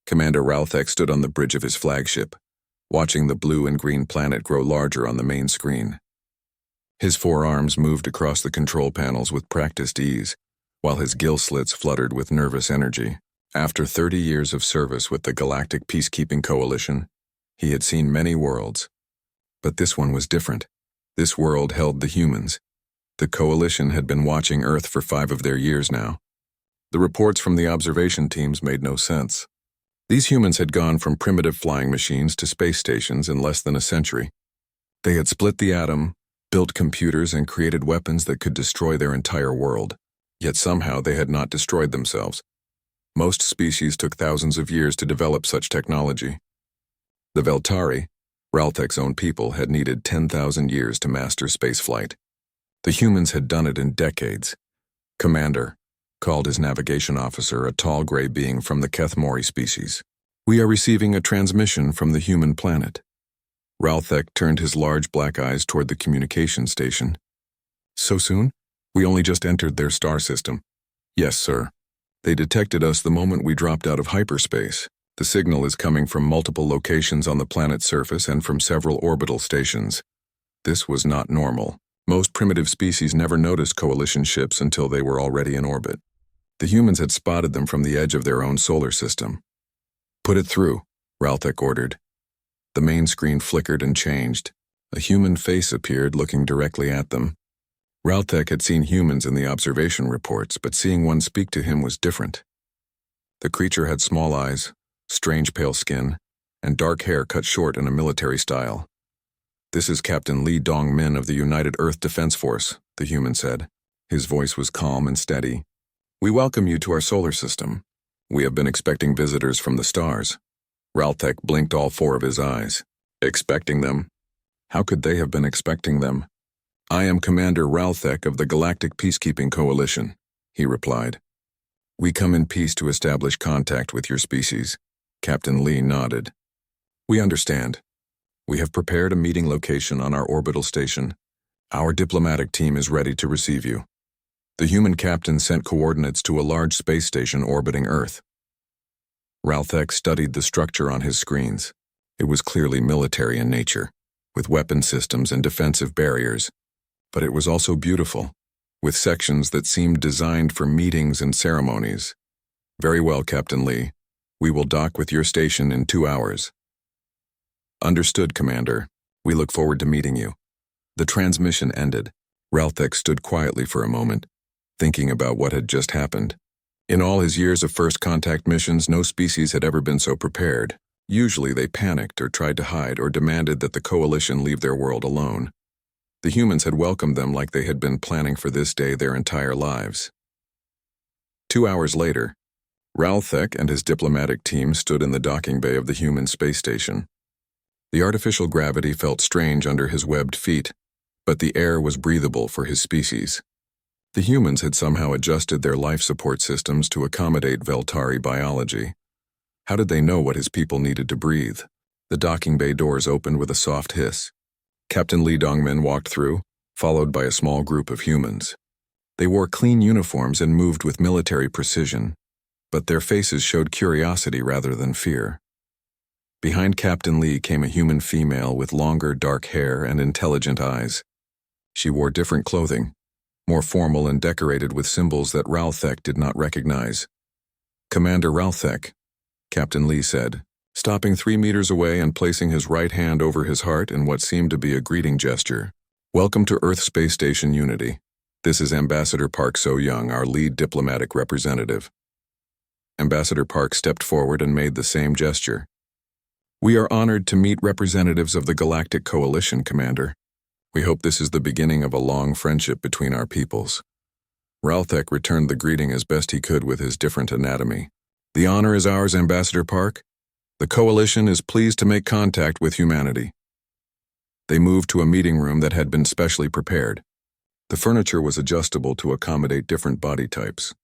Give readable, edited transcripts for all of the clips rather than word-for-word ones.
Commander Ralthek stood on the bridge of his flagship, watching the blue and green planet grow larger on the main screen. His forearms moved across the control panels with practiced ease, while his gill slits fluttered with nervous energy. After 30 years of service with the Galactic Peacekeeping Coalition, he had seen many worlds. But this one was different. This world held the humans. The Coalition had been watching Earth for 5 of their years now. The reports from the observation teams made no sense. These humans had gone from primitive flying machines to space stations in less than a century. They had split the atom, built computers, and created weapons that could destroy their entire world. Yet somehow they had not destroyed themselves. Most species took thousands of years to develop such technology. The Veltari, Ralthek's own people, had needed 10,000 years to master spaceflight. The humans had done it in decades. Commander called his navigation officer, a tall gray being from the Kethmori species. "We are receiving a transmission from the human planet." Ralthek turned his large black eyes toward the communication station. "So soon? We only just entered their star system." "Yes, sir. They detected us the moment we dropped out of hyperspace. The signal is coming from multiple locations on the planet's surface and from several orbital stations." This was not normal. Most primitive species never noticed Coalition ships until they were already in orbit. The humans had spotted them from the edge of their own solar system. "Put it through," Ralthek ordered. The main screen flickered and changed. A human face appeared, looking directly at them. Ralthek had seen humans in the observation reports, but seeing one speak to him was different. The creature had small eyes, strange pale skin, and dark hair cut short in a military style. "This is Captain Lee Dong-min of the United Earth Defense Force," the human said. His voice was calm and steady. "We welcome you to our solar system. We have been expecting visitors from the stars." Ralthek blinked all 4 of his eyes. "Expecting them? How could they have been expecting them?" "I am Commander Ralthek of the Galactic Peacekeeping Coalition," he replied. "We come in peace to establish contact with your species." Captain Lee nodded. "We understand. We have prepared a meeting location on our orbital station. Our diplomatic team is ready to receive you." The human captain sent coordinates to a large space station orbiting Earth. Ralthek studied the structure on his screens. It was clearly military in nature, with weapon systems and defensive barriers. But it was also beautiful, with sections that seemed designed for meetings and ceremonies. "Very well, Captain Lee. We will dock with your station in 2 hours." "Understood, Commander. We look forward to meeting you." The transmission ended. Ralthek stood quietly for a moment, thinking about what had just happened. In all his years of first contact missions, no species had ever been so prepared. Usually they panicked or tried to hide or demanded that the Coalition leave their world alone. The humans had welcomed them like they had been planning for this day their entire lives. 2 hours later, Ralthek and his diplomatic team stood in the docking bay of the human space station. The artificial gravity felt strange under his webbed feet, but the air was breathable for his species. The humans had somehow adjusted their life support systems to accommodate Veltari biology. How did they know what his people needed to breathe? The docking bay doors opened with a soft hiss. Captain Lee Dong-min walked through, followed by a small group of humans. They wore clean uniforms and moved with military precision, but their faces showed curiosity rather than fear. Behind Captain Lee came a human female with longer dark hair and intelligent eyes. She wore different clothing, more formal and decorated with symbols that Ralthek did not recognize. "Commander Ralthek," Captain Lee said, stopping 3 meters away and placing his right hand over his heart in what seemed to be a greeting gesture. "Welcome to Earth Space Station Unity. This is Ambassador Park So-young, our lead diplomatic representative." Ambassador Park stepped forward and made the same gesture. "We are honored to meet representatives of the Galactic Coalition, Commander. We hope this is the beginning of a long friendship between our peoples." Ralthek returned the greeting as best he could with his different anatomy. "The honor is ours, Ambassador Park. The Coalition is pleased to make contact with humanity." They moved to a meeting room that had been specially prepared. The furniture was adjustable to accommodate different body types.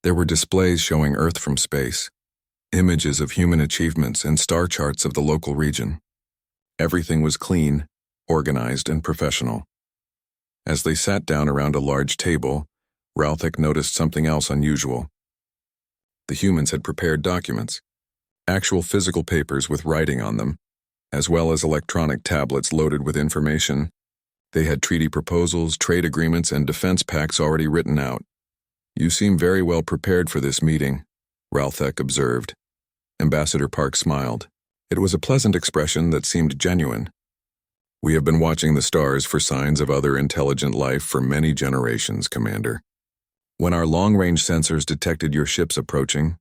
There were displays showing Earth from space, images of human achievements, and star charts of the local region. Everything was clean, organized, and professional. As they sat down around a large table, Ralthek noticed something else unusual. The humans had prepared documents. Actual physical papers with writing on them, as well as electronic tablets loaded with information. They had treaty proposals, trade agreements, and defense pacts already written out. "You seem very well prepared for this meeting," Ralthek observed. Ambassador Park smiled. It was a pleasant expression that seemed genuine. "We have been watching the stars for signs of other intelligent life for many generations, Commander. When our long-range sensors detected your ships approaching,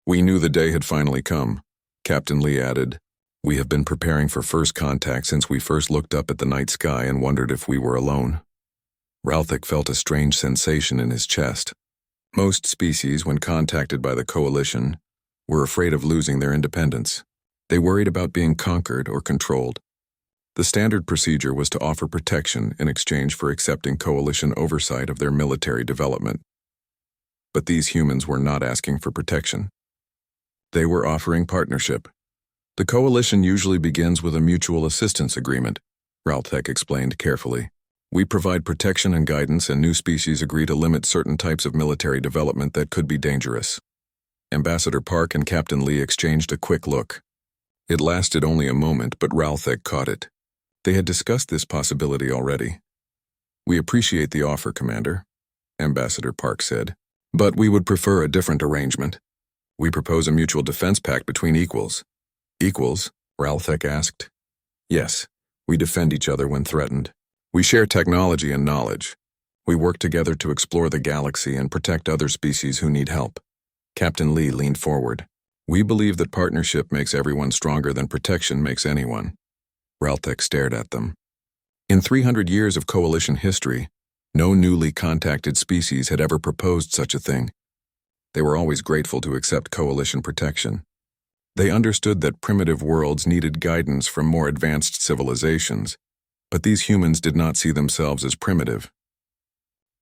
we knew the day had finally come," Captain Lee added. "We have been preparing for first contact since we first looked up at the night sky and wondered if we were alone." Ralthek felt a strange sensation in his chest. Most species, when contacted by the Coalition, were afraid of losing their independence. They worried about being conquered or controlled. The standard procedure was to offer protection in exchange for accepting Coalition oversight of their military development. But these humans were not asking for protection. They were offering partnership. "The Coalition usually begins with a mutual assistance agreement," Ralthek explained carefully. "We provide protection and guidance, and new species agree to limit certain types of military development that could be dangerous." Ambassador Park and Captain Lee exchanged a quick look. It lasted only a moment, but Ralthek caught it. They had discussed this possibility already. "We appreciate the offer, Commander," Ambassador Park said, "but we would prefer a different arrangement. We propose a mutual defense pact between equals." "Equals?" Ralthek asked. "Yes, we defend each other when threatened. We share technology and knowledge. We work together to explore the galaxy and protect other species who need help." Captain Lee leaned forward. "We believe that partnership makes everyone stronger than protection makes anyone." Ralthek stared at them. In 300 years of Coalition history, no newly contacted species had ever proposed such a thing. They were always grateful to accept Coalition protection. They understood that primitive worlds needed guidance from more advanced civilizations, but these humans did not see themselves as primitive.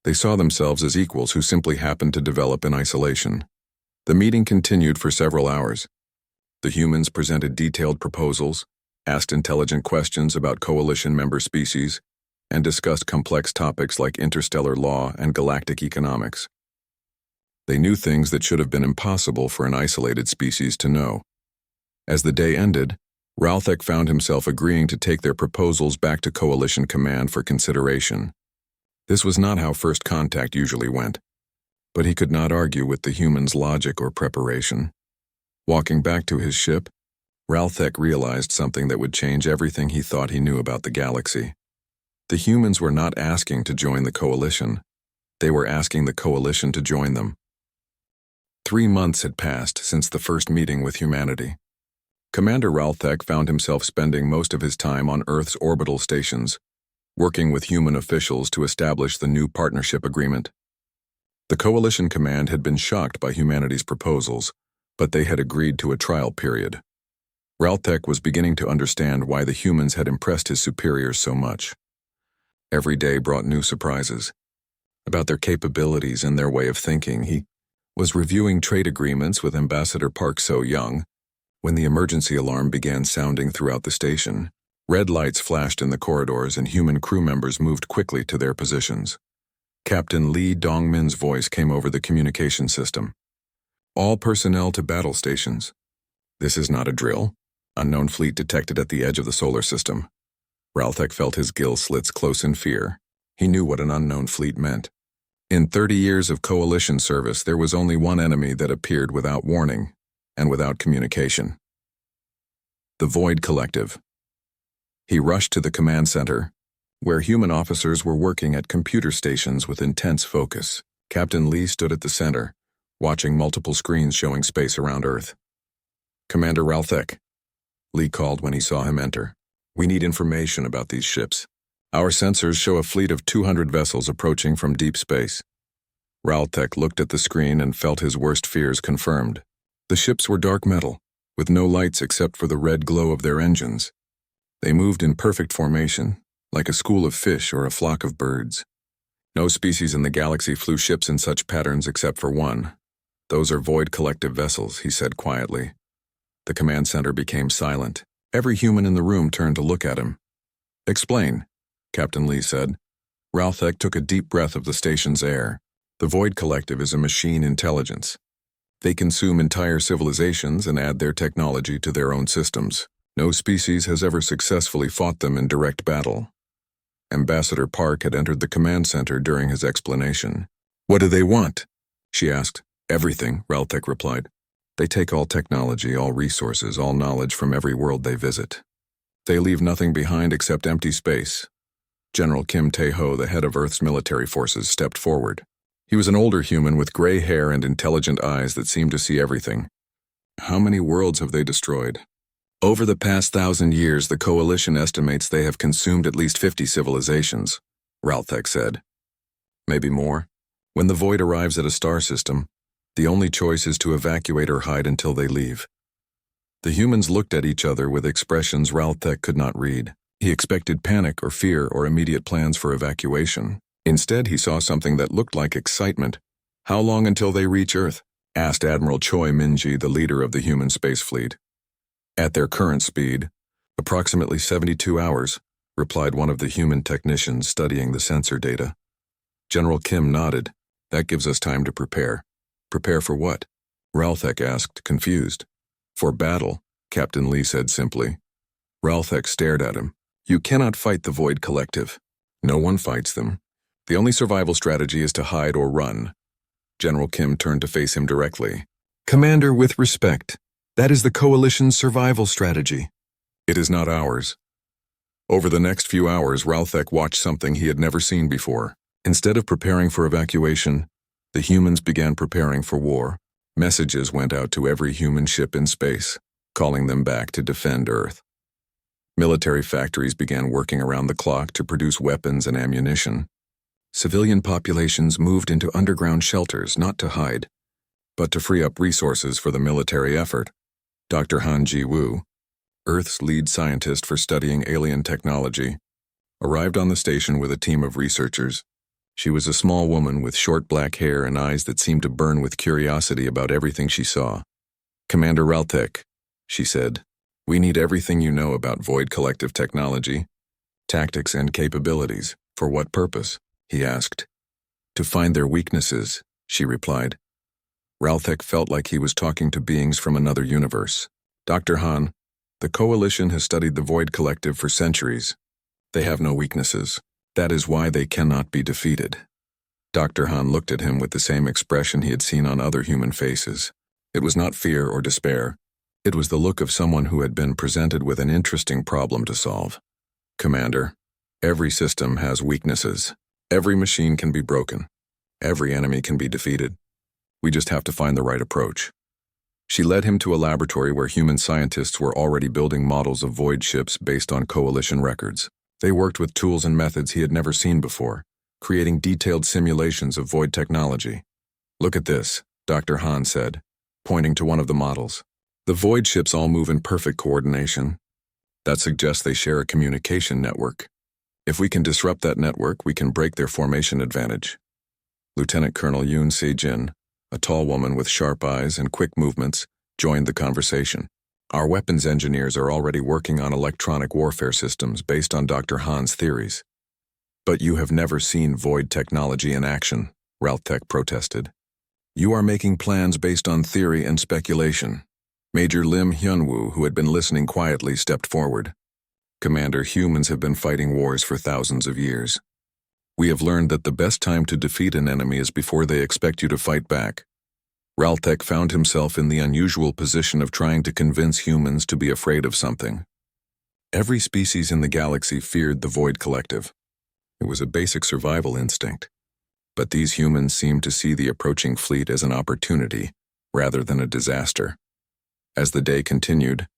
They saw themselves as equals who simply happened to develop in isolation. The meeting continued for several hours. The humans presented detailed proposals, asked intelligent questions about Coalition member species, and discussed complex topics like interstellar law and galactic economics. They knew things that should have been impossible for an isolated species to know. As the day ended, Ralthek found himself agreeing to take their proposals back to Coalition Command for consideration. This was not how first contact usually went, but he could not argue with the humans' logic or preparation. Walking back to his ship, Ralthek realized something that would change everything he thought he knew about the galaxy. The humans were not asking to join the Coalition. They were asking the Coalition to join them. 3 months had passed since the first meeting with humanity. Commander Ralthek found himself spending most of his time on Earth's orbital stations, working with human officials to establish the new partnership agreement. The Coalition Command had been shocked by humanity's proposals, but they had agreed to a trial period. Ralthek was beginning to understand why the humans had impressed his superiors so much. Every day brought new surprises. About their capabilities and their way of thinking, he was reviewing trade agreements with Ambassador Park So Young when the emergency alarm began sounding throughout the station. Red lights flashed in the corridors and human crew members moved quickly to their positions. Captain Lee Dongmin's voice came over the communication system. "All personnel to battle stations. This is not a drill. Unknown fleet detected at the edge of the solar system." Ralthek felt his gill slits close in fear. He knew what an unknown fleet meant. In 30 years of Coalition service, there was only one enemy that appeared without warning and without communication. The Void Collective. He rushed to the command center, where human officers were working at computer stations with intense focus. Captain Lee stood at the center, watching multiple screens showing space around Earth. "Commander Ralthek," Lee called when he saw him enter. "We need information about these ships. Our sensors show a fleet of 200 vessels approaching from deep space." Ralthek looked at the screen and felt his worst fears confirmed. The ships were dark metal, with no lights except for the red glow of their engines. They moved in perfect formation, like a school of fish or a flock of birds. No species in the galaxy flew ships in such patterns except for one. "Those are Void Collective vessels," he said quietly. The command center became silent. Every human in the room turned to look at him. "Explain," Captain Lee said. Ralthek took a deep breath of the station's air. "The Void Collective is a machine intelligence. They consume entire civilizations and add their technology to their own systems. No species has ever successfully fought them in direct battle. Ambassador Park had entered the command center during his explanation. "What do they want?" she asked. "Everything," Raltek replied. "They take all technology, all resources, all knowledge from every world they visit. They leave nothing behind except empty space." General Kim Tae-ho, the head of Earth's military forces, stepped forward. He was an older human with gray hair and intelligent eyes that seemed to see everything. "How many worlds have they destroyed?" "Over the past 1,000 years, the Coalition estimates they have consumed at least 50 civilizations," Raltek said. "Maybe more. When the Void arrives at a star system, the only choice is to evacuate or hide until they leave." The humans looked at each other with expressions Raltek could not read. He expected panic or fear or immediate plans for evacuation. Instead, he saw something that looked like excitement. "How long until they reach Earth?" asked Admiral Choi Min-ji, the leader of the human space fleet. "At their current speed, approximately 72 hours, replied one of the human technicians studying the sensor data. General Kim nodded. "That gives us time to prepare." "Prepare for what?" Raltek asked, confused. "For battle," Captain Lee said simply. Raltek stared at him. "You cannot fight the Void Collective. No one fights them. The only survival strategy is to hide or run." General Kim turned to face him directly. "Commander, with respect, that is the Coalition's survival strategy. It is not ours." Over the next few hours, Raltek watched something he had never seen before. Instead of preparing for evacuation, the humans began preparing for war. Messages went out to every human ship in space, calling them back to defend Earth. Military factories began working around the clock to produce weapons and ammunition. Civilian populations moved into underground shelters not to hide, but to free up resources for the military effort. Dr. Han Ji-woo, Earth's lead scientist for studying alien technology, arrived on the station with a team of researchers. She was a small woman with short black hair and eyes that seemed to burn with curiosity about everything she saw. "Commander Raltek," she said, "we need everything you know about Void Collective technology, tactics, and capabilities." "For what purpose?" he asked. "To find their weaknesses," she replied. Raltek felt like he was talking to beings from another universe. "Dr. Han, the Coalition has studied the Void Collective for centuries. They have no weaknesses. That is why they cannot be defeated." Dr. Han looked at him with the same expression he had seen on other human faces. It was not fear or despair. It was the look of someone who had been presented with an interesting problem to solve. "Commander, every system has weaknesses. Every machine can be broken. Every enemy can be defeated. We just have to find the right approach." She led him to a laboratory where human scientists were already building models of void ships based on Coalition records. They worked with tools and methods he had never seen before, creating detailed simulations of void technology. "Look at this," Dr. Han said, pointing to one of the models. "The void ships all move in perfect coordination. That suggests they share a communication network. If we can disrupt that network, we can break their formation advantage." Lieutenant Colonel Yoon Se-jin, a tall woman with sharp eyes and quick movements, joined the conversation. "Our weapons engineers are already working on electronic warfare systems based on Dr. Han's theories." "But you have never seen void technology in action," Raltek protested. "You are making plans based on theory and speculation." Major Lim Hyunwoo, who had been listening quietly, stepped forward. "Commander, humans have been fighting wars for thousands of years. We have learned that the best time to defeat an enemy is before they expect you to fight back." Raltek found himself in the unusual position of trying to convince humans to be afraid of something. Every species in the galaxy feared the Void Collective. It was a basic survival instinct. But these humans seemed to see the approaching fleet as an opportunity, rather than a disaster. As the day continued,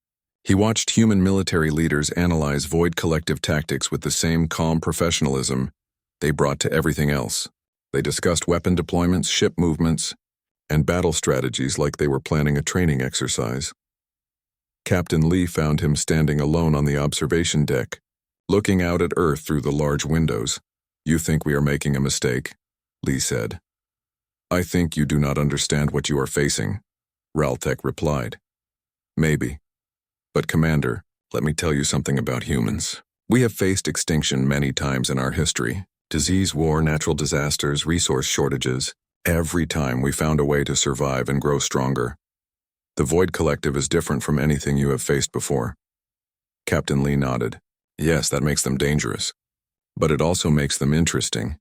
he watched human military leaders analyze Void Collective tactics with the same calm professionalism they brought to everything else. They discussed weapon deployments, ship movements, and battle strategies like they were planning a training exercise. Captain Lee found him standing alone on the observation deck, looking out at Earth through the large windows. "You think we are making a mistake," Lee said. "I think you do not understand what you are facing," Raltek replied. "Maybe. But Commander, let me tell you something about humans. We have faced extinction many times in our history. Disease, war, natural disasters, resource shortages. Every time we found a way to survive and grow stronger. The Void Collective is different from anything you have faced before. Captain Lee nodded. Yes, that makes them dangerous. But it also makes them interesting.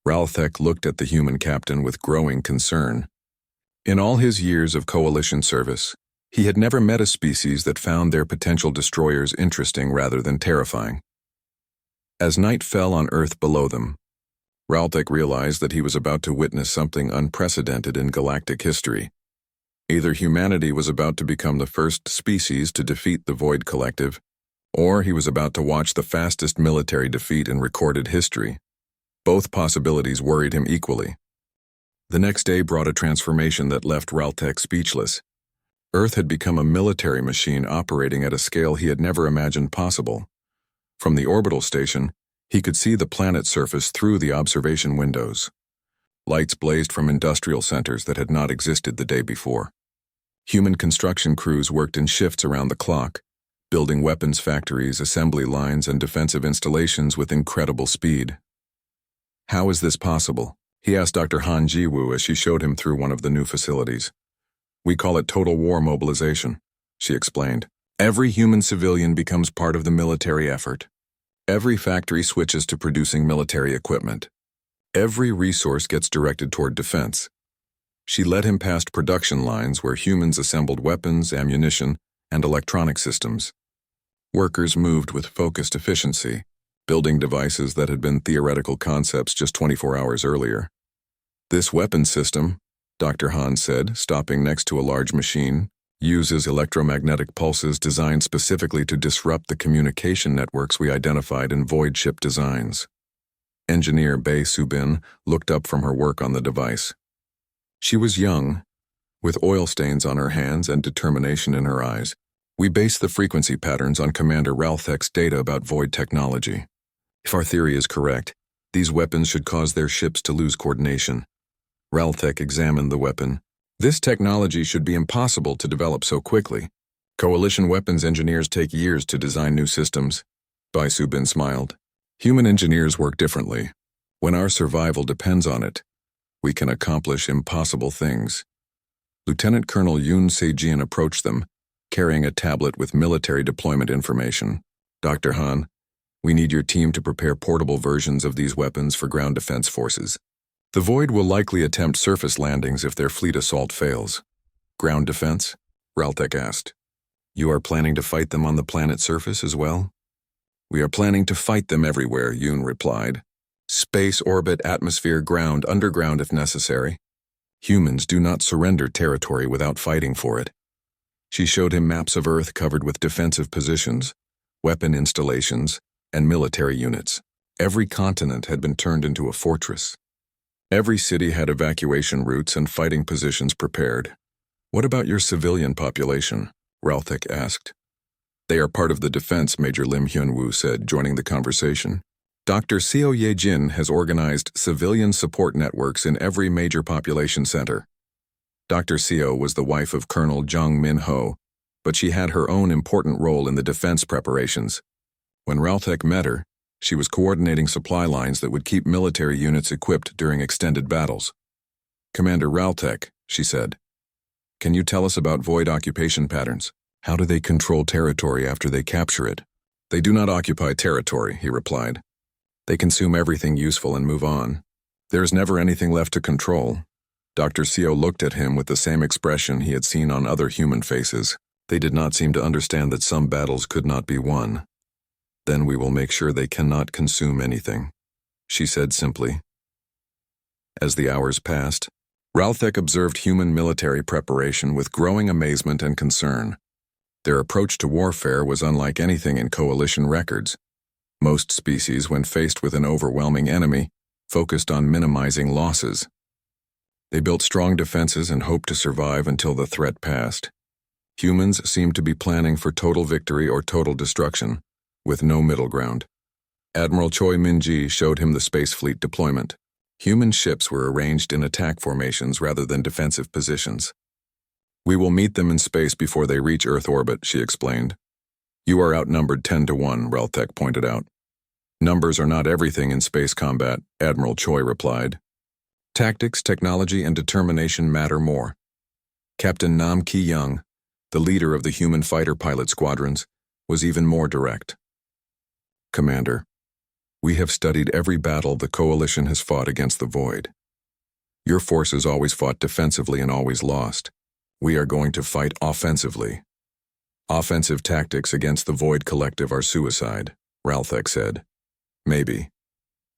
Ralthek looked at the human captain with growing concern. In all his years of coalition service, he had never met a species that found their potential destroyers interesting rather than terrifying. As night fell on Earth below them, Ralthek realized that he was about to witness something unprecedented in galactic history. Either humanity was about to become the first species to defeat the Void Collective, or he was about to watch the fastest military defeat in recorded history. Both possibilities worried him equally. The next day brought a transformation that left Ralthek speechless. Earth had become a military machine operating at a scale he had never imagined possible. From the orbital station, he could see the planet's surface through the observation windows. Lights blazed from industrial centers that had not existed the day before. Human construction crews worked in shifts around the clock, building weapons factories, assembly lines, and defensive installations with incredible speed. How is this possible? He asked Dr. Han Jiwoo as she showed him through one of the new facilities. We call it total war mobilization, she explained. Every human civilian becomes part of the military effort. Every factory switches to producing military equipment. Every resource gets directed toward defense. She led him past production lines where humans assembled weapons, ammunition, and electronic systems. Workers moved with focused efficiency, building devices that had been theoretical concepts just 24 hours earlier. This weapon system, Dr. Han said, stopping next to a large machine, uses electromagnetic pulses designed specifically to disrupt the communication networks we identified in void ship designs. Engineer Bae Subin looked up from her work on the device. She was young, with oil stains on her hands and determination in her eyes. We base the frequency patterns on Commander Ralthek's data about void technology. If our theory is correct, these weapons should cause their ships to lose coordination. Ralthek examined the weapon. This technology should be impossible to develop so quickly. Coalition weapons engineers take years to design new systems. Bae Subin smiled. Human engineers work differently. When our survival depends on it, we can accomplish impossible things. Lieutenant Colonel Yoon Se-jin approached them, carrying a tablet with military deployment information. Dr. Han, we need your team to prepare portable versions of these weapons for ground defense forces. The Void will likely attempt surface landings if their fleet assault fails. Ground defense? Ralthek asked. You are planning to fight them on the planet's surface as well? We are planning to fight them everywhere, Yoon replied. Space, orbit, atmosphere, ground, underground if necessary. Humans do not surrender territory without fighting for it. She showed him maps of Earth covered with defensive positions, weapon installations, and military units. Every continent had been turned into a fortress. Every city had evacuation routes and fighting positions prepared. What about your civilian population? Ralthek asked. They are part of the defense, Major Lim Hyun-woo said, joining the conversation. Dr. Seo Ye-jin has organized civilian support networks in every major population center. Dr. Seo was the wife of Colonel Jung Min-ho, but she had her own important role in the defense preparations. When Ralthek met her, she was coordinating supply lines that would keep military units equipped during extended battles. Commander Ralthek, she said, can you tell us about Void occupation patterns? How do they control territory after they capture it? They do not occupy territory, he replied. They consume everything useful and move on. There is never anything left to control. Dr. Seo looked at him with the same expression he had seen on other human faces. They did not seem to understand that some battles could not be won. Then we will make sure they cannot consume anything, she said simply. As the hours passed, Ralthek observed human military preparation with growing amazement and concern. Their approach to warfare was unlike anything in coalition records. Most species, when faced with an overwhelming enemy, focused on minimizing losses. They built strong defenses and hoped to survive until the threat passed. Humans seemed to be planning for total victory or total destruction, with no middle ground. Admiral Choi Min-ji showed him the space fleet deployment. Human ships were arranged in attack formations rather than defensive positions. We will meet them in space before they reach Earth orbit, she explained. You are outnumbered 10-1, Ralthek pointed out. Numbers are not everything in space combat, Admiral Choi replied. Tactics, technology, and determination matter more. Captain Nam Ki-young, the leader of the human fighter pilot squadrons, was even more direct. Commander, we have studied every battle the Coalition has fought against the Void. Your forces always fought defensively and always lost. We are going to fight offensively. Offensive tactics against the Void Collective are suicide, Ralthek said. Maybe.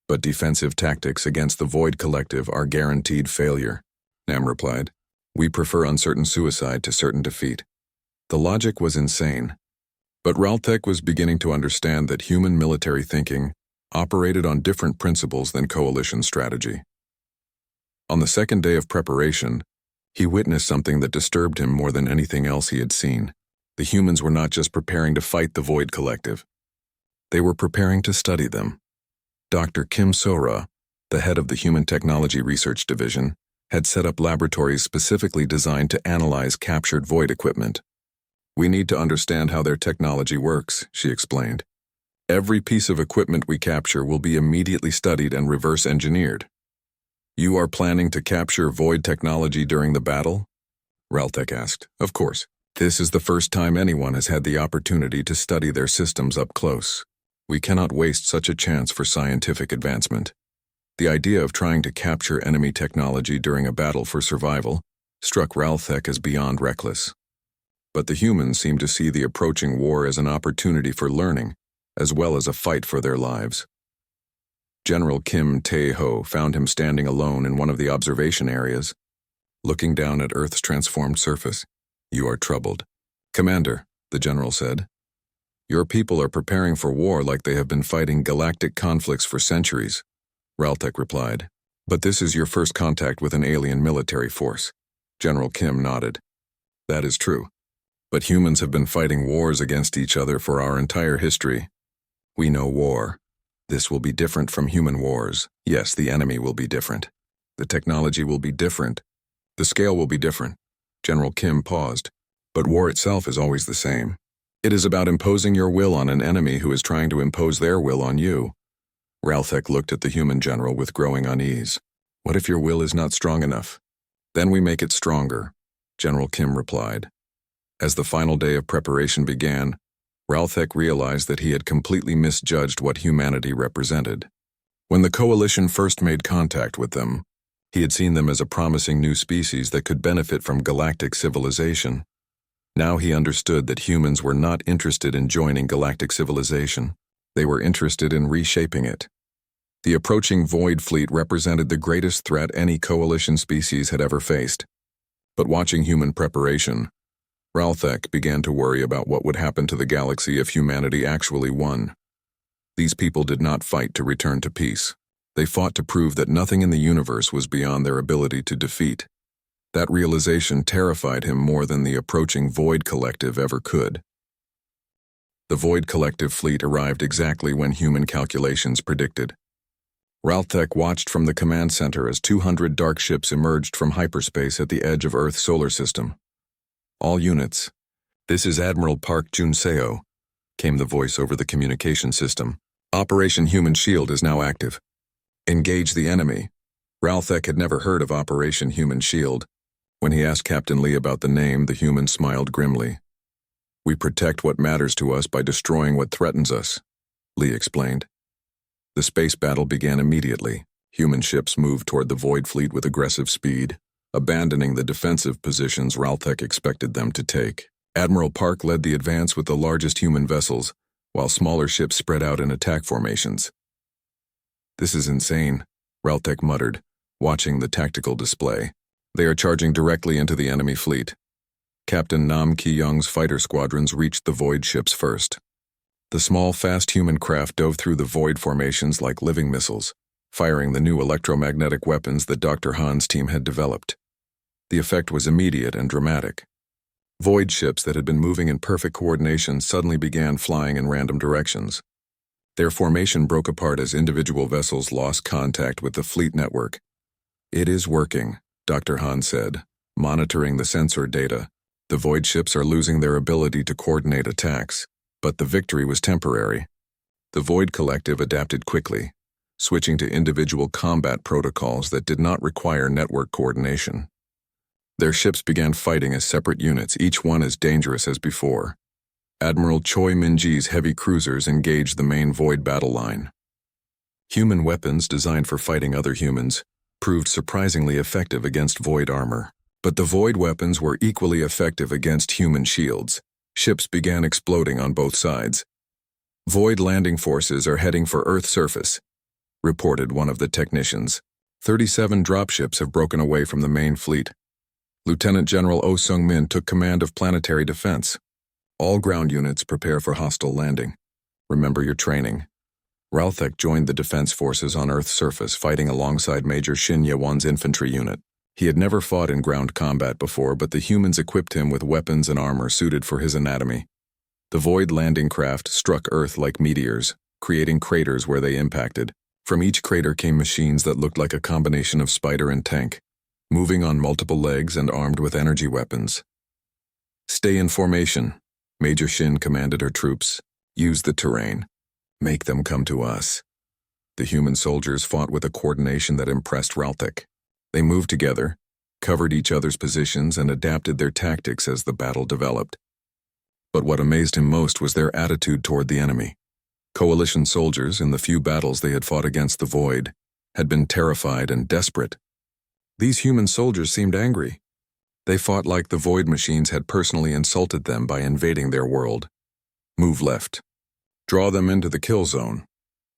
But defensive tactics against the Void Collective are guaranteed failure, Nam replied. We prefer uncertain suicide to certain defeat. The logic was insane. But Ralthek was beginning to understand that human military thinking operated on different principles than Coalition strategy. On the second day of preparation, he witnessed something that disturbed him more than anything else he had seen. The humans were not just preparing to fight the Void Collective. They were preparing to study them. Dr. Kim So-ra, the head of the Human Technology Research Division, had set up laboratories specifically designed to analyze captured Void equipment. We need to understand how their technology works, she explained. Every piece of equipment we capture will be immediately studied and reverse engineered. You are planning to capture Void technology during the battle? Ralthek asked. Of course. This is the first time anyone has had the opportunity to study their systems up close. We cannot waste such a chance for scientific advancement. The idea of trying to capture enemy technology during a battle for survival struck Ralthek as beyond reckless. But the humans seemed to see the approaching war as an opportunity for learning, as well as a fight for their lives. General Kim Tae-ho found him standing alone in one of the observation areas, looking down at Earth's transformed surface. You are troubled. Commander, the general said. Your people are preparing for war like they have been fighting galactic conflicts for centuries, Ralthek replied. But this is your first contact with an alien military force. General Kim nodded. That is true. But humans have been fighting wars against each other for our entire history. We know war. This will be different from human wars. Yes, the enemy will be different. The technology will be different. The scale will be different. General Kim paused. But war itself is always the same. It is about imposing your will on an enemy who is trying to impose their will on you. Ralthek looked at the human general with growing unease. What if your will is not strong enough? Then we make it stronger, General Kim replied. As the final day of preparation began, Ralthek realized that he had completely misjudged what humanity represented. When the Coalition first made contact with them, he had seen them as a promising new species that could benefit from galactic civilization. Now he understood that humans were not interested in joining galactic civilization. They were interested in reshaping it. The approaching Void fleet represented the greatest threat any Coalition species had ever faced. But watching human preparation, Ralthek began to worry about what would happen to the galaxy if humanity actually won. These people did not fight to return to peace. They fought to prove that nothing in the universe was beyond their ability to defeat. That realization terrified him more than the approaching Void Collective ever could. The Void Collective fleet arrived exactly when human calculations predicted. Ralthek watched from the command center as 200 dark ships emerged from hyperspace at the edge of Earth's solar system. All units. This is Admiral Park Junseo, came the voice over the communication system. Operation Human Shield is now active. Engage the enemy. Ralthek had never heard of Operation Human Shield. When he asked Captain Lee about the name, the human smiled grimly. We protect what matters to us by destroying what threatens us, Lee explained. The space battle began immediately. Human ships moved toward the Void fleet with aggressive speed, abandoning the defensive positions Ralthek expected them to take. Admiral Park led the advance with the largest human vessels, while smaller ships spread out in attack formations. This is insane, Ralthek muttered, watching the tactical display. They are charging directly into the enemy fleet. Captain Nam Ki-young's fighter squadrons reached the Void ships first. The small, fast human craft dove through the Void formations like living missiles, firing the new electromagnetic weapons that Dr. Han's team had developed. The effect was immediate and dramatic. Void ships that had been moving in perfect coordination suddenly began flying in random directions. Their formation broke apart as individual vessels lost contact with the fleet network. It is working, Dr. Han said, monitoring the sensor data. The Void ships are losing their ability to coordinate attacks, but the victory was temporary. The Void Collective adapted quickly. switching to individual combat protocols that did not require network coordination. Their ships began fighting as separate units, each one as dangerous as before. Admiral Choi Min-ji's heavy cruisers engaged the main Void battle line. Human weapons designed for fighting other humans proved surprisingly effective against Void armor. But the Void weapons were equally effective against human shields. Ships began exploding on both sides. Void landing forces are heading for Earth's surface, reported one of the technicians. 37 dropships have broken away from the main fleet. Lieutenant General Oh Sung-min took command of planetary defense. All ground units prepare for hostile landing. Remember your training. Ralthek joined the defense forces on Earth's surface, fighting alongside Major Shin Ye-won's infantry unit. He had never fought in ground combat before, but the humans equipped him with weapons and armor suited for his anatomy. The Void landing craft struck Earth like meteors, creating craters where they impacted. From each crater came machines that looked like a combination of spider and tank, moving on multiple legs and armed with energy weapons. Stay in formation, Major Shin commanded her troops. Use the terrain. Make them come to us. The human soldiers fought with a coordination that impressed Ralthek. They moved together, covered each other's positions, and adapted their tactics as the battle developed. But what amazed him most was their attitude toward the enemy. Coalition soldiers, in the few battles they had fought against the Void, had been terrified and desperate. These human soldiers seemed angry. They fought like the Void machines had personally insulted them by invading their world. Move left. Draw them into the kill zone,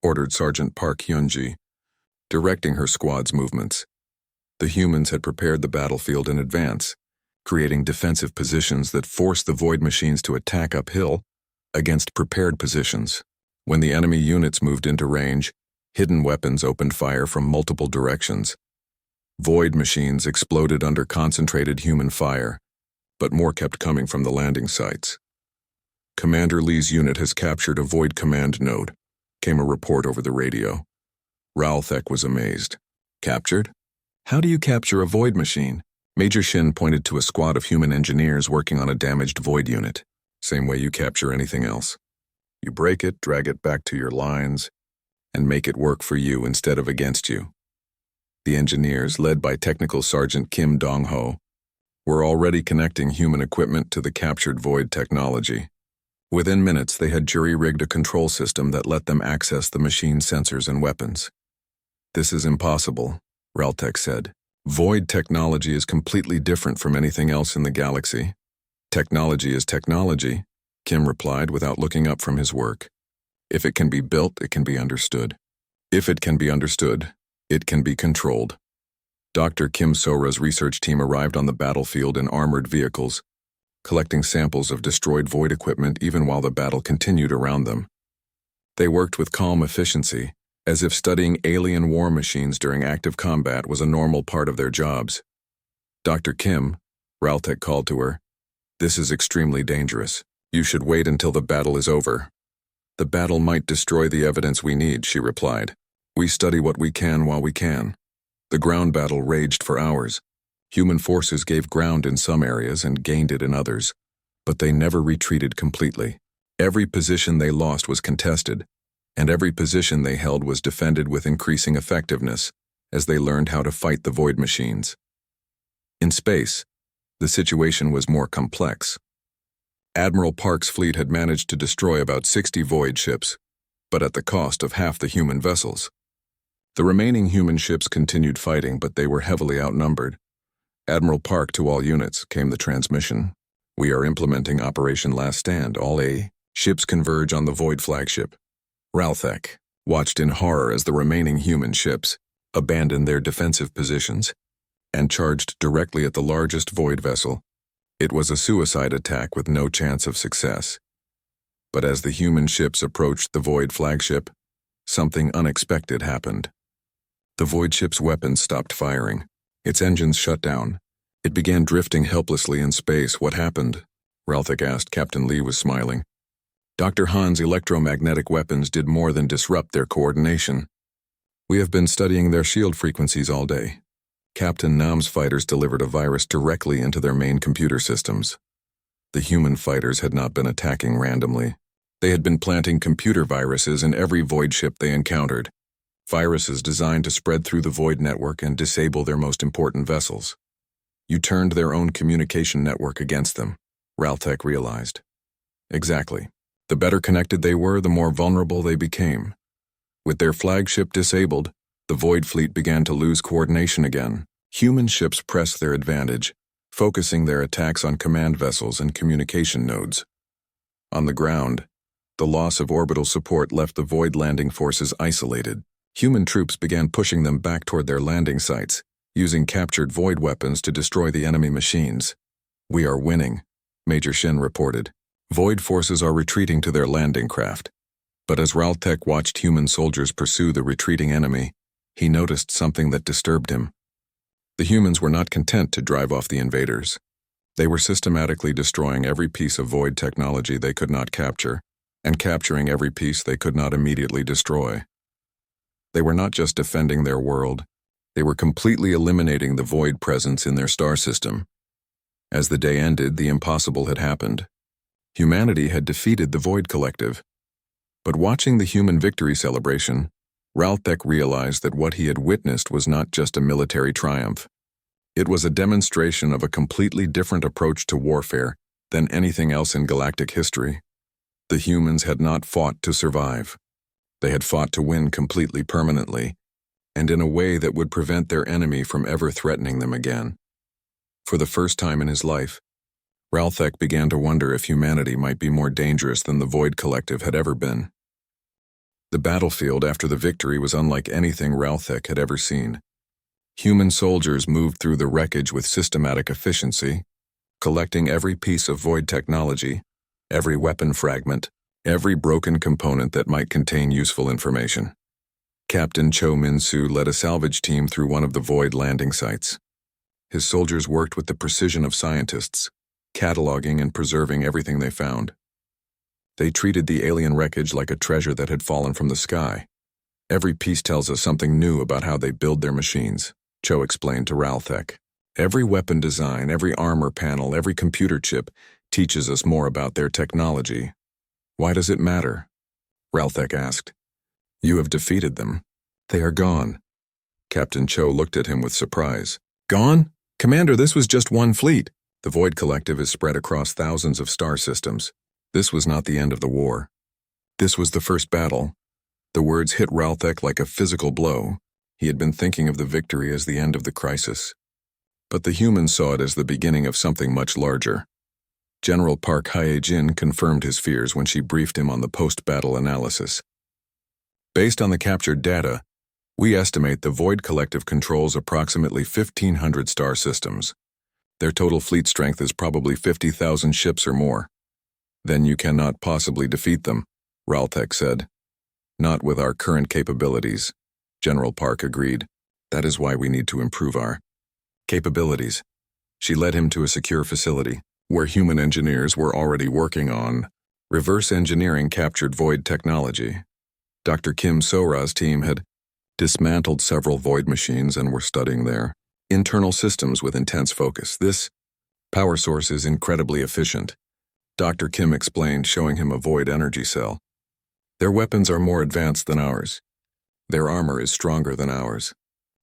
ordered Sergeant Park Hyun-ji, directing her squad's movements. The humans had prepared the battlefield in advance, creating defensive positions that forced the Void machines to attack uphill against prepared positions. When the enemy units moved into range, hidden weapons opened fire from multiple directions. Void machines exploded under concentrated human fire, but more kept coming from the landing sites. Commander Lee's unit has captured a Void command node, came a report over the radio. Ralthek was amazed. Captured? How do you capture a Void machine? Major Shin pointed to a squad of human engineers working on a damaged Void unit. Same way you capture anything else. You break it, drag it back to your lines, and make it work for you instead of against you. The engineers, led by Technical Sergeant Kim Dong-ho, were already connecting human equipment to the captured Void technology. Within minutes, they had jury-rigged a control system that let them access the machine's sensors and weapons. This is impossible, Ralthek said. Void technology is completely different from anything else in the galaxy. Technology is technology, Kim replied without looking up from his work. If it can be built, it can be understood. If it can be understood, it can be controlled. Dr. Kim Sora's research team arrived on the battlefield in armored vehicles, collecting samples of destroyed Void equipment even while the battle continued around them. They worked with calm efficiency, as if studying alien war machines during active combat was a normal part of their jobs. Dr. Kim, Ralthek called to her, "This is extremely dangerous. You should wait until the battle is over." "The battle might destroy the evidence we need," she replied. "We study what we can while we can." The ground battle raged for hours. Human forces gave ground in some areas and gained it in others, but they never retreated completely. Every position they lost was contested, and every position they held was defended with increasing effectiveness as they learned how to fight the Void machines. In space, the situation was more complex. Admiral Park's fleet had managed to destroy about 60 Void ships, but at the cost of half the human vessels. The remaining human ships continued fighting, but they were heavily outnumbered. "Admiral Park, to all units," came the transmission. "We are implementing Operation Last Stand. All A ships converge on the Void flagship." Ralthek watched in horror as the remaining human ships abandoned their defensive positions and charged directly at the largest Void vessel. It was a suicide attack with no chance of success. But as the human ships approached the Void flagship, something unexpected happened. The Void ship's weapons stopped firing. Its engines shut down. It began drifting helplessly in space. "What happened?" Ralthek asked. Captain Lee was smiling. "Dr. Han's electromagnetic weapons did more than disrupt their coordination. We have been studying their shield frequencies all day. Captain Nam's fighters delivered a virus directly into their main computer systems. The human fighters had not been attacking randomly. They had been planting computer viruses in every Void ship they encountered. viruses designed to spread through the Void network and disable their most important vessels. You turned their own communication network against them, Raltek realized. Exactly. The better connected they were, the more vulnerable they became. With their flagship disabled, the Void fleet began to lose coordination again. Human ships pressed their advantage, focusing their attacks on command vessels and communication nodes. On the ground, the loss of orbital support left the Void landing forces isolated. Human troops began pushing them back toward their landing sites, using captured Void weapons to destroy the enemy machines. "We are winning," Major Shin reported. Void forces are retreating to their landing craft. But as Raltek watched human soldiers pursue the retreating enemy, he noticed something that disturbed him. The humans were not content to drive off the invaders. They were systematically destroying every piece of Void technology they could not capture, and capturing every piece they could not immediately destroy. They were not just defending their world, they were completely eliminating the Void presence in their star system. As the day ended, the impossible had happened. Humanity had defeated the Void Collective. But watching the human victory celebration, Raltek realized that what he had witnessed was not just a military triumph. It was a demonstration of a completely different approach to warfare than anything else in galactic history. The humans had not fought to survive. They had fought to win completely permanently, and in a way that would prevent their enemy from ever threatening them again. For the first time in his life, Raltek began to wonder if humanity might be more dangerous than the Void Collective had ever been. The battlefield after the victory was unlike anything Raltek had ever seen. Human soldiers moved through the wreckage with systematic efficiency, collecting every piece of Void technology, every weapon fragment, every broken component that might contain useful information. Captain Cho Min-soo led a salvage team through one of the Void landing sites. His soldiers worked with the precision of scientists, cataloging and preserving everything they found. They treated the alien wreckage like a treasure that had fallen from the sky. "Every piece tells us something new about how they build their machines," Cho explained to Raltek. "Every weapon design, every armor panel, every computer chip teaches us more about their technology." "Why does it matter?" Raltek asked. "You have defeated them. They are gone." Captain Cho looked at him with surprise. "Gone? Commander, this was just one fleet. The Void Collective is spread across thousands of star systems. This was not the end of the war. This was the first battle." The words hit Raltek like a physical blow. He had been thinking of the victory as the end of the crisis. But the humans saw it as the beginning of something much larger. General Park Hye-jin confirmed his fears when she briefed him on the post-battle analysis. "Based on the captured data, we estimate the Void Collective controls approximately 1,500 star systems. Their total fleet strength is probably 50,000 ships or more." "Then you cannot possibly defeat them," Raltek said. "Not with our current capabilities," General Park agreed. "That is why we need to improve our capabilities." She led him to a secure facility, where human engineers were already working on reverse engineering captured Void technology. Dr. Kim Sora's team had dismantled several Void machines and were studying their internal systems with intense focus. "This power source is incredibly efficient," Dr. Kim explained, showing him a Void energy cell. "Their weapons are more advanced than ours. Their armor is stronger than ours.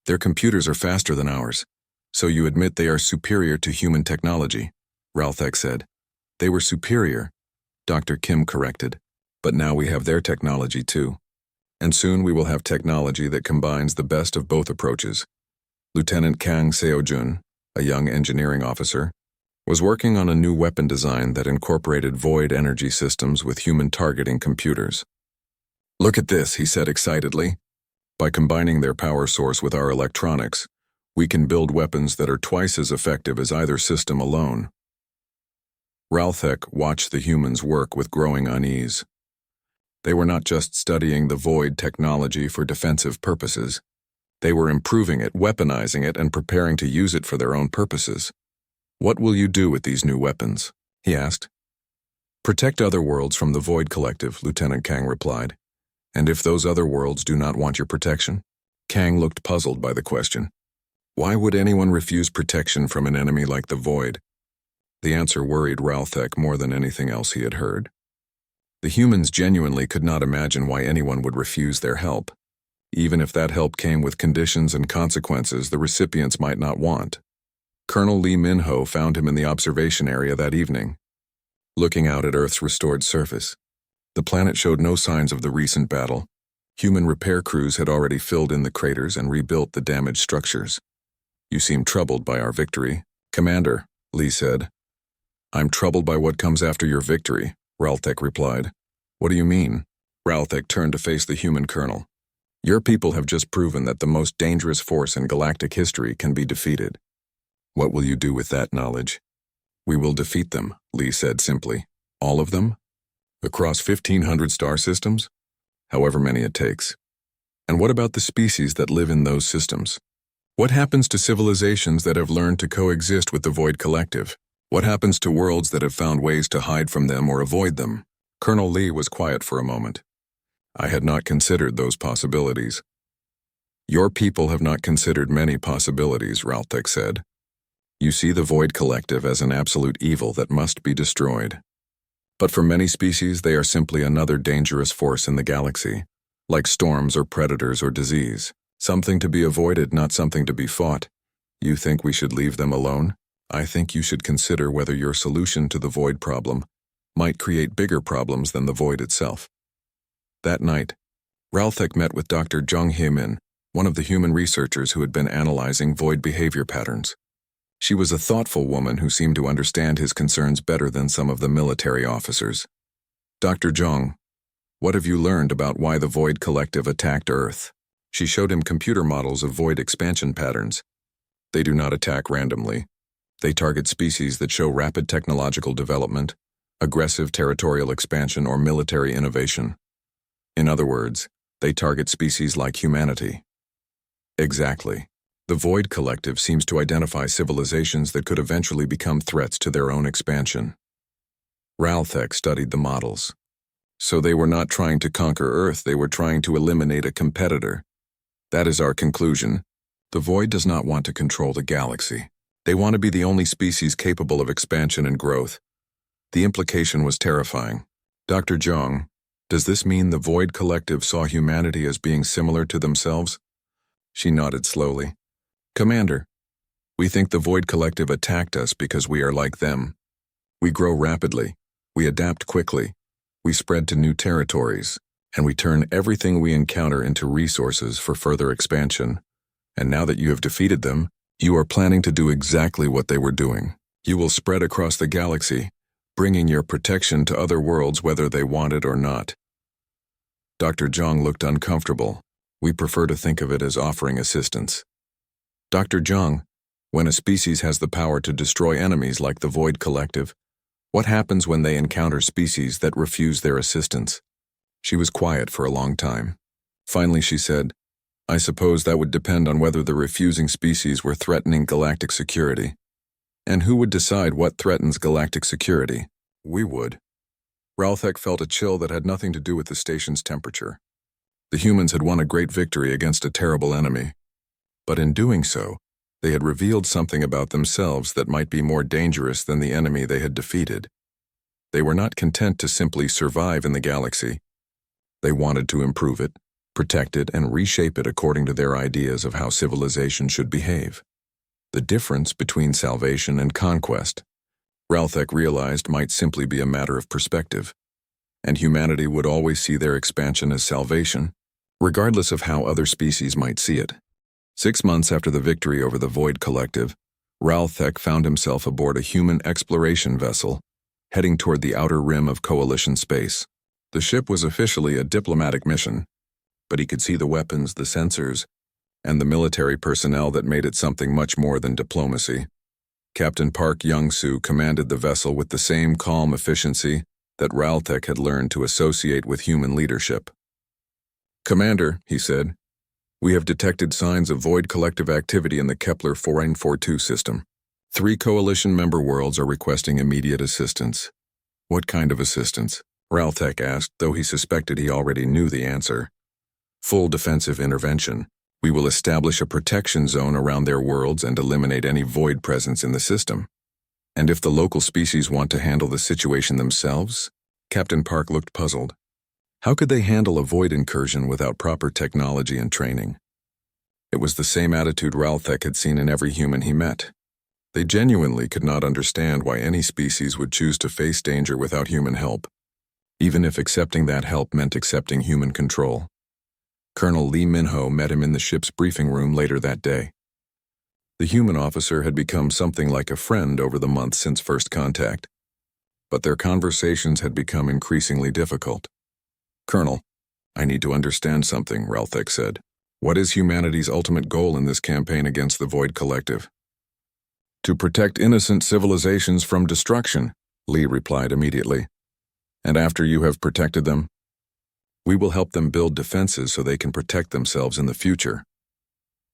Their computers are faster than ours. So you admit they are superior to human technology," Raltek said. "They were superior," Dr. Kim corrected. "But now we have their technology too. And soon we will have technology that combines the best of both approaches." Lieutenant Kang Seo-jun, a young engineering officer, was working on a new weapon design that incorporated Void energy systems with human targeting computers. "Look at this," he said excitedly. "By combining their power source with our electronics, we can build weapons that are twice as effective as either system alone." Raltek watched the humans work with growing unease. They were not just studying the Void technology for defensive purposes. They were improving it, weaponizing it, and preparing to use it for their own purposes. "What will you do with these new weapons?" he asked. "Protect other worlds from the Void Collective," Lieutenant Kang replied. "And if those other worlds do not want your protection?" Kang looked puzzled by the question. Why would anyone refuse protection from an enemy like the Void? The answer worried Raltek more than anything else he had heard. The humans genuinely could not imagine why anyone would refuse their help. even if that help came with conditions and consequences the recipients might not want. Colonel Lee Min-ho found him in the observation area that evening. Looking out at Earth's restored surface, the planet showed no signs of the recent battle. Human repair crews had already filled in the craters and rebuilt the damaged structures. "You seem troubled by our victory." "Commander," Lee said. "I'm troubled by what comes after your victory," Raltek replied. "What do you mean?" Raltek turned to face the human colonel. "Your people have just proven that the most dangerous force in galactic history can be defeated. What will you do with that knowledge?" "We will defeat them," Lee said simply. "All of them? Across 1,500 star systems? However many it takes. And what about the species that live in those systems? What happens to civilizations that have learned to coexist with the Void Collective? What happens to worlds that have found ways to hide from them or avoid them?" Colonel Lee was quiet for a moment. "I had not considered those possibilities." "Your people have not considered many possibilities," Raltek said. "You see the Void Collective as an absolute evil that must be destroyed. But for many species, they are simply another dangerous force in the galaxy, like storms or predators or disease. Something to be avoided, not something to be fought. You think we should leave them alone? I think you should consider whether your solution to the Void problem might create bigger problems than the Void itself." That night, Raltek met with Dr. Jung Hye-min, one of the human researchers who had been analyzing Void behavior patterns. She was a thoughtful woman who seemed to understand his concerns better than some of the military officers. "Dr. Jung, what have you learned about why the Void Collective attacked Earth?" She showed him computer models of Void expansion patterns. "They do not attack randomly. They target species that show rapid technological development, aggressive territorial expansion, or military innovation. In other words, they target species like humanity." "Exactly. The Void Collective seems to identify civilizations that could eventually become threats to their own expansion." Raltek studied the models. "So they were not trying to conquer Earth, they were trying to eliminate a competitor. That is our conclusion. The Void does not want to control the galaxy. They want to be the only species capable of expansion and growth." The implication was terrifying. "Dr. Jung, does this mean the Void Collective saw humanity as being similar to themselves?" She nodded slowly. "Commander, we think the Void Collective attacked us because we are like them. We grow rapidly, we adapt quickly, we spread to new territories, and we turn everything we encounter into resources for further expansion. And now that you have defeated them, you are planning to do exactly what they were doing. You will spread across the galaxy, bringing your protection to other worlds whether they want it or not." Dr. Jung looked uncomfortable. "We prefer to think of it as offering assistance." "Dr. Jung, when a species has the power to destroy enemies like the Void Collective, what happens when they encounter species that refuse their assistance?" She was quiet for a long time. Finally she said, "I suppose that would depend on whether the refusing species were threatening galactic security. And who would decide what threatens galactic security?" "We would." Raltek felt a chill that had nothing to do with the station's temperature. The humans had won a great victory against a terrible enemy. But in doing so, they had revealed something about themselves that might be more dangerous than the enemy they had defeated. They were not content to simply survive in the galaxy. They wanted to improve it, protect it, and reshape it according to their ideas of how civilization should behave. The difference between salvation and conquest, Raltek realized, might simply be a matter of perspective, and humanity would always see their expansion as salvation, regardless of how other species might see it. 6 months after the victory over the Void Collective, Raltek found himself aboard a human exploration vessel, heading toward the outer rim of Coalition space. The ship was officially a diplomatic mission, but he could see the weapons, the sensors, and the military personnel that made it something much more than diplomacy. Captain Park Young-soo commanded the vessel with the same calm efficiency that Raltek had learned to associate with human leadership. "Commander," he said, "we have detected signs of Void Collective activity in the Kepler 4942 system. 3 Coalition member worlds are requesting immediate assistance." "What kind of assistance?" Raltek asked, though he suspected he already knew the answer. "Full defensive intervention. We will establish a protection zone around their worlds and eliminate any Void presence in the system." "And if the local species want to handle the situation themselves?" Captain Park looked puzzled. How could they handle a void incursion without proper technology and training? It was the same attitude Ralthek had seen in every human he met. They genuinely could not understand why any species would choose to face danger without human help, even if accepting that help meant accepting human control. Colonel Lee Minho met him in the ship's briefing room later that day. The human officer had become something like a friend over the months since first contact, but their conversations had become increasingly difficult. "Colonel, I need to understand something," Ralthek said. "What is humanity's ultimate goal in this campaign against the Void Collective?" "To protect innocent civilizations from destruction," Lee replied immediately. "And after you have protected them, we will help them build defenses so they can protect themselves in the future.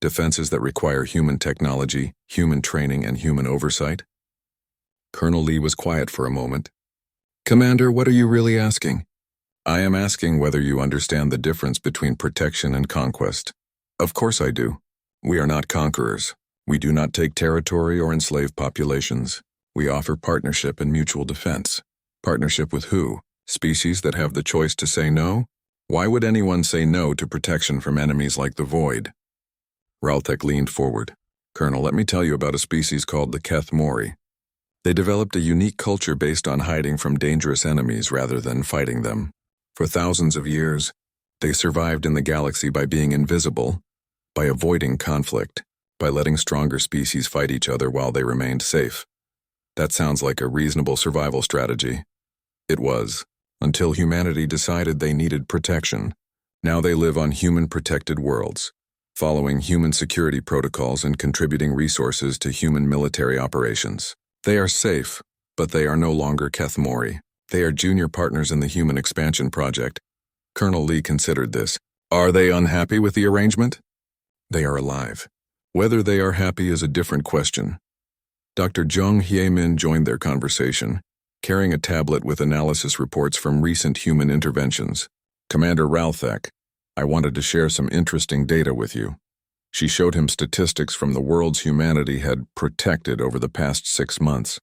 Defenses that require human technology, human training, and human oversight." Colonel Lee was quiet for a moment. "Commander, what are you really asking?" "I am asking whether you understand the difference between protection and conquest." "Of course I do. We are not conquerors. We do not take territory or enslave populations. We offer partnership and mutual defense." "Partnership with who? Species that have the choice to say no? Why would anyone say no to protection from enemies like the Void?" Ralthek leaned forward. "Colonel, let me tell you about a species called the Keth Mori. They developed a unique culture based on hiding from dangerous enemies rather than fighting them. For thousands of years, they survived in the galaxy by being invisible, by avoiding conflict, by letting stronger species fight each other while they remained safe. That sounds like a reasonable survival strategy. It was, until humanity decided they needed protection. Now they live on human-protected worlds, following human security protocols and contributing resources to human military operations. They are safe, but they are no longer Keth Mori. They are junior partners in the Human Expansion Project. Colonel Lee considered this. Are they unhappy with the arrangement? They are alive. Whether they are happy is a different question. Dr. Jung Hye-min joined their conversation, carrying a tablet with analysis reports from recent human interventions. "Commander Ralthek, I wanted to share some interesting data with you." She showed him statistics from the worlds humanity had protected over the past 6 months.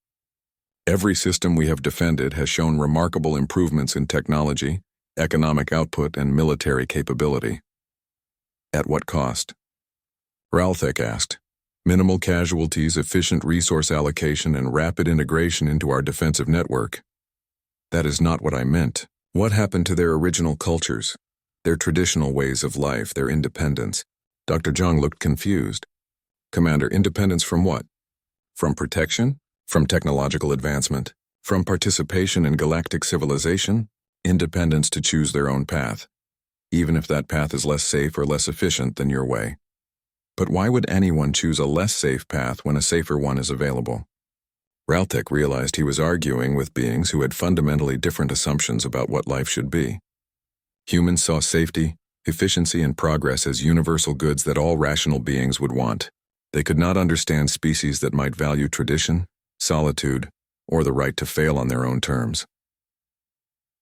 "Every system we have defended has shown remarkable improvements in technology, economic output, and military capability." "At what cost?" Ralthek asked. "Minimal casualties, efficient resource allocation, and rapid integration into our defensive network." "That is not what I meant. What happened to their original cultures, their traditional ways of life, their independence?" Dr. Jung looked confused. "Commander, independence from what? From protection? From technological advancement? From participation in galactic civilization? Independence to choose their own path, even if that path is less safe or less efficient than your way. But why would anyone choose a less safe path when a safer one is available?" Ralthek realized he was arguing with beings who had fundamentally different assumptions about what life should be. Humans saw safety, efficiency, and progress as universal goods that all rational beings would want. They could not understand species that might value tradition, solitude, or the right to fail on their own terms.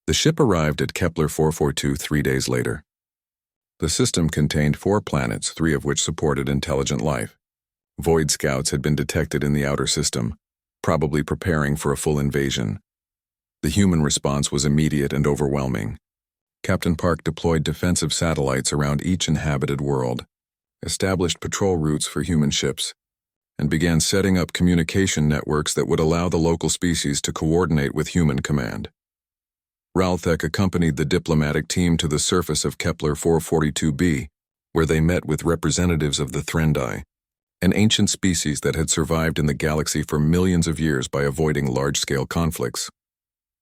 The ship arrived at Kepler 442 3 days later. The system contained 4 planets, 3 of which supported intelligent life. Void scouts had been detected in the outer system, probably preparing for a full invasion. The human response was immediate and overwhelming. Captain Park deployed defensive satellites around each inhabited world, established patrol routes for human ships, and began setting up communication networks that would allow the local species to coordinate with human command. Ralthek accompanied the diplomatic team to the surface of Kepler 442b, where they met with representatives of the Threndai, an ancient species that had survived in the galaxy for millions of years by avoiding large-scale conflicts.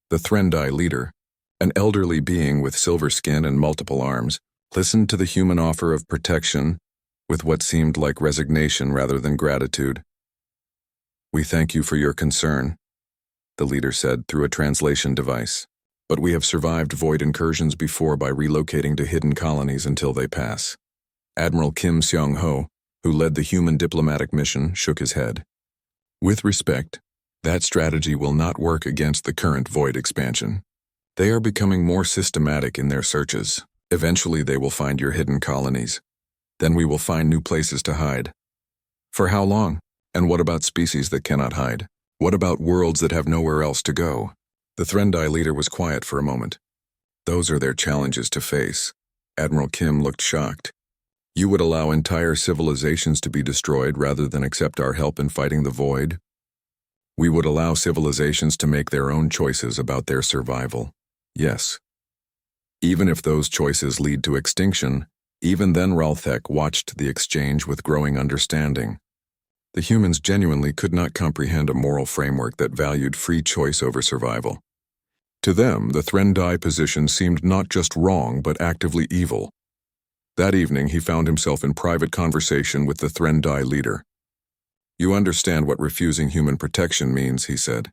The Threndai leader, an elderly being with silver skin and multiple arms, listened to the human offer of protection with what seemed like resignation rather than gratitude. "We thank you for your concern," the leader said through a translation device. "But we have survived void incursions before by relocating to hidden colonies until they pass." Admiral Kim Seong-ho, who led the human diplomatic mission, shook his head. "With respect, that strategy will not work against the current void expansion. They are becoming more systematic in their searches. Eventually they will find your hidden colonies. Then we will find new places to hide." "For how long? And what about species that cannot hide? What about worlds that have nowhere else to go?" The Threndai leader was quiet for a moment. Those are their challenges to face. Admiral Kim looked shocked. You would allow entire civilizations to be destroyed rather than accept our help in fighting the void? We would allow civilizations to make their own choices about their survival. Yes. Even if those choices lead to extinction, even then Ralthek watched the exchange with growing understanding. The humans genuinely could not comprehend a moral framework that valued free choice over survival. To them, the Threndai position seemed not just wrong but actively evil. That evening, he found himself in private conversation with the Threndai leader. You understand what refusing human protection means, he said.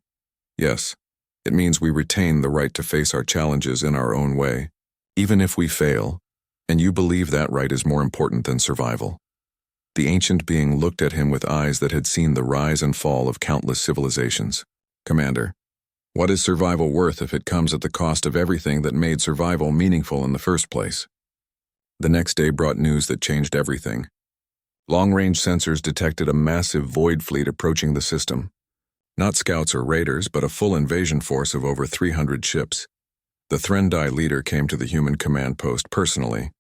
Yes, it means we retain the right to face our challenges in our own way, even if we fail, and you believe that right is more important than survival. The ancient being looked at him with eyes that had seen the rise and fall of countless civilizations. Commander, what is survival worth if it comes at the cost of everything that made survival meaningful in the first place? The next day brought news that changed everything. Long-range sensors detected a massive void fleet approaching the system. Not scouts or raiders, but a full invasion force of over 300 ships. The Threndai leader came to the human command post personally.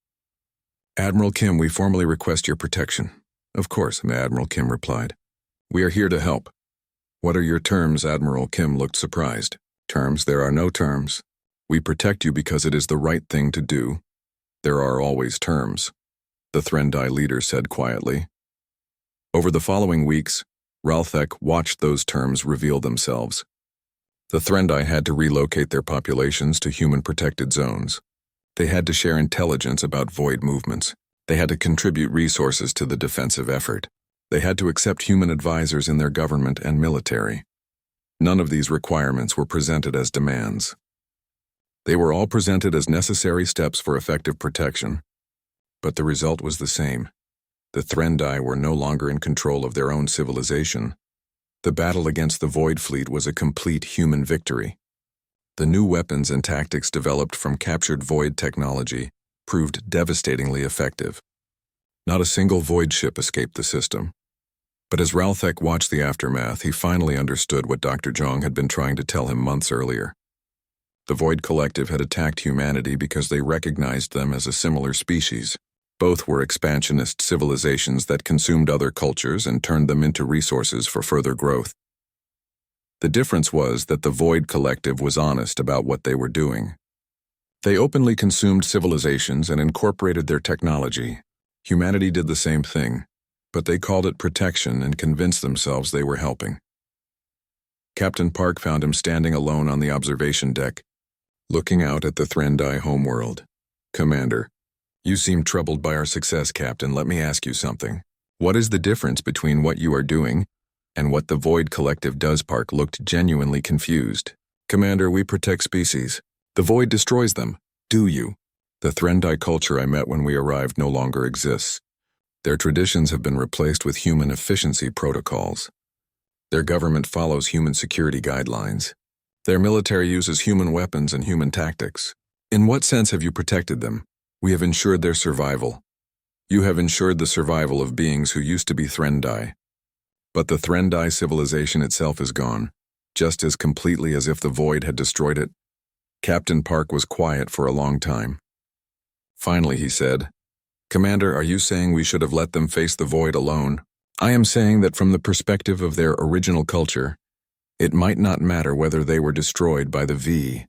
Admiral Kim, we formally request your protection. Of course, Admiral Kim replied. We are here to help. What are your terms? Admiral Kim looked surprised. Terms? There are no terms. We protect you because it is the right thing to do. There are always terms, the Threndai leader said quietly. Over the following weeks, Ralthek watched those terms reveal themselves. The Threndai had to relocate their populations to human-protected zones. They had to share intelligence about void movements. They had to contribute resources to the defensive effort. They had to accept human advisors in their government and military. None of these requirements were presented as demands. They were all presented as necessary steps for effective protection. But the result was the same. The Threndai were no longer in control of their own civilization. The battle against the Void Fleet was a complete human victory. The new weapons and tactics developed from captured Void technology proved devastatingly effective. Not a single Void ship escaped the system. But as Ralthek watched the aftermath, he finally understood what Dr. Zhang had been trying to tell him months earlier. The Void Collective had attacked humanity because they recognized them as a similar species. Both were expansionist civilizations that consumed other cultures and turned them into resources for further growth. The difference was that the Void Collective was honest about what they were doing. They openly consumed civilizations and incorporated their technology. Humanity did the same thing, but they called it protection and convinced themselves they were helping. Captain Park found him standing alone on the observation deck, looking out at the Threndai homeworld. Commander, you seem troubled by our success, Captain. Let me ask you something. What is the difference between what you are doing and what the Void Collective does? Park looked genuinely confused. Commander, we protect species. The Void destroys them. Do you? The Threndai culture I met when we arrived no longer exists. Their traditions have been replaced with human efficiency protocols. Their government follows human security guidelines. Their military uses human weapons and human tactics. In what sense have you protected them? We have ensured their survival. You have ensured the survival of beings who used to be Threndai. But the Threndai civilization itself is gone, just as completely as if the Void had destroyed it. Captain Park was quiet for a long time. Finally, he said, Commander, are you saying we should have let them face the Void alone? I am saying that from the perspective of their original culture, it might not matter whether they were destroyed by the V.